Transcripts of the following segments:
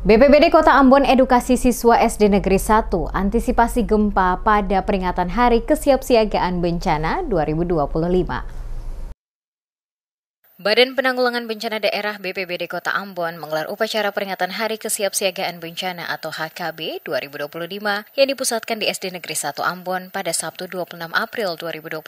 BPBD Kota Ambon edukasi siswa SD Negeri 1 antisipasi gempa pada peringatan Hari Kesiapsiagaan Bencana 2025. Badan Penanggulangan Bencana Daerah BPBD Kota Ambon menggelar upacara peringatan Hari Kesiapsiagaan Bencana atau HKB 2025 yang dipusatkan di SD Negeri 1 Ambon pada Sabtu 26 April 2025.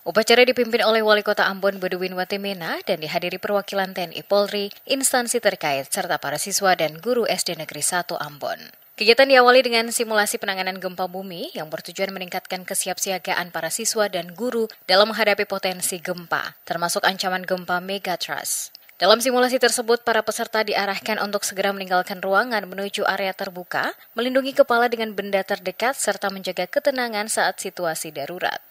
Upacara dipimpin oleh Wali Kota Ambon Bedouin Watimena dan dihadiri perwakilan TNI Polri, instansi terkait, serta para siswa dan guru SD Negeri 1 Ambon. Kegiatan diawali dengan simulasi penanganan gempa bumi yang bertujuan meningkatkan kesiapsiagaan para siswa dan guru dalam menghadapi potensi gempa, termasuk ancaman gempa megatrust. Dalam simulasi tersebut, para peserta diarahkan untuk segera meninggalkan ruangan menuju area terbuka, melindungi kepala dengan benda terdekat, serta menjaga ketenangan saat situasi darurat.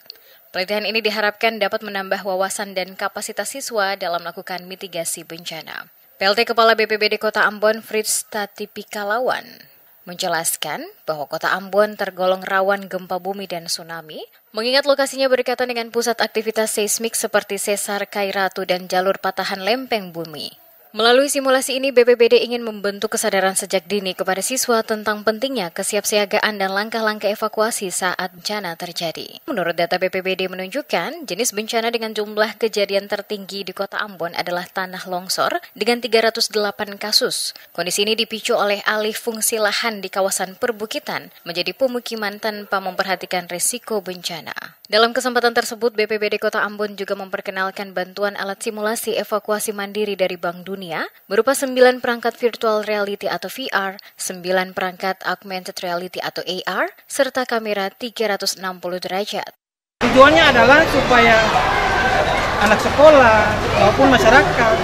Pelatihan ini diharapkan dapat menambah wawasan dan kapasitas siswa dalam melakukan mitigasi bencana. PLT Kepala BPBD Kota Ambon Fritz Tatipikalawan menjelaskan bahwa Kota Ambon tergolong rawan gempa bumi dan tsunami, mengingat lokasinya berdekatan dengan pusat aktivitas seismik seperti sesar Kairatu dan jalur patahan lempeng bumi. Melalui simulasi ini, BPBD ingin membentuk kesadaran sejak dini kepada siswa tentang pentingnya kesiapsiagaan dan langkah-langkah evakuasi saat bencana terjadi. Menurut data BPBD menunjukkan, jenis bencana dengan jumlah kejadian tertinggi di Kota Ambon adalah tanah longsor dengan 308 kasus. Kondisi ini dipicu oleh alih fungsi lahan di kawasan perbukitan menjadi pemukiman tanpa memperhatikan risiko bencana. Dalam kesempatan tersebut, BPBD Kota Ambon juga memperkenalkan bantuan alat simulasi evakuasi mandiri dari Bank Dunia berupa 9 perangkat virtual reality atau VR, 9 perangkat augmented reality atau AR, serta kamera 360 derajat. Tujuannya adalah supaya anak sekolah maupun masyarakat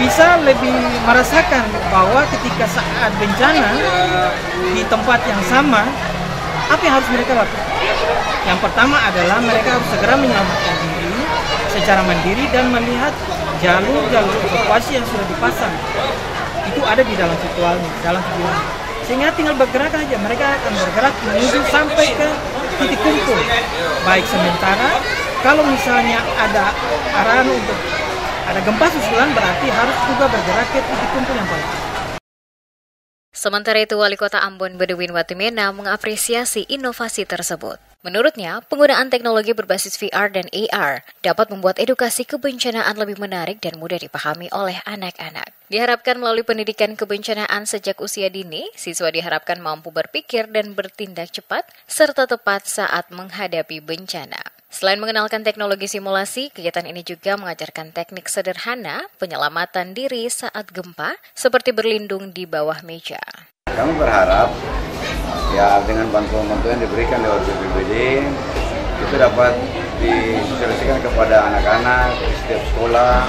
bisa lebih merasakan bahwa ketika saat bencana di tempat yang sama, apa yang harus mereka lakukan? Yang pertama adalah mereka harus segera menyelamatkan diri secara mandiri dan melihat jalur-jalur evakuasi yang sudah dipasang. Itu ada di dalam virtualnya, dalam videonya. Sehingga tinggal bergerak aja, mereka akan bergerak menuju sampai ke titik kumpul. Baik sementara, kalau misalnya ada arahan untuk ada gempa susulan, berarti harus juga bergerak ke titik kumpul yang paling. Sementara itu, Wali Kota Ambon Bedouin Watimena mengapresiasi inovasi tersebut. Menurutnya, penggunaan teknologi berbasis VR dan AR dapat membuat edukasi kebencanaan lebih menarik dan mudah dipahami oleh anak-anak. Diharapkan melalui pendidikan kebencanaan sejak usia dini, siswa diharapkan mampu berpikir dan bertindak cepat serta tepat saat menghadapi bencana. Selain mengenalkan teknologi simulasi, kegiatan ini juga mengajarkan teknik sederhana penyelamatan diri saat gempa, seperti berlindung di bawah meja. Kami berharap dengan bantuan-bantuan yang diberikan lewat BPBD itu dapat disosialisasikan kepada anak-anak di setiap sekolah,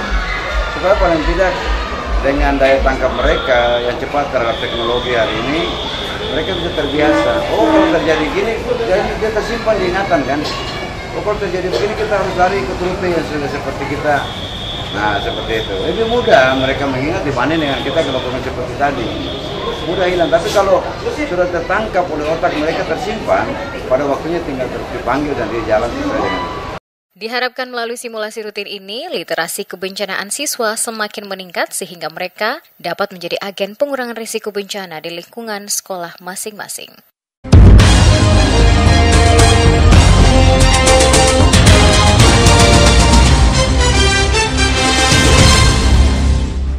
supaya paling tidak dengan daya tangkap mereka yang cepat terhadap teknologi hari ini, mereka bisa terbiasa. Oh, kalau terjadi gini, dia tersimpan di ingatan kan. Oh, kalau terjadi begini kita harus lari ke rute yang sudah seperti kita. Nah, seperti itu. Lebih mudah mereka mengingat dibanding dengan kita melakukan seperti tadi. Mudah hilang, tapi kalau sudah tertangkap oleh otak mereka tersimpan, pada waktunya tinggal dipanggil dan dia jalan sesuai dengan itu. Diharapkan melalui simulasi rutin ini, literasi kebencanaan siswa semakin meningkat sehingga mereka dapat menjadi agen pengurangan risiko bencana di lingkungan sekolah masing-masing.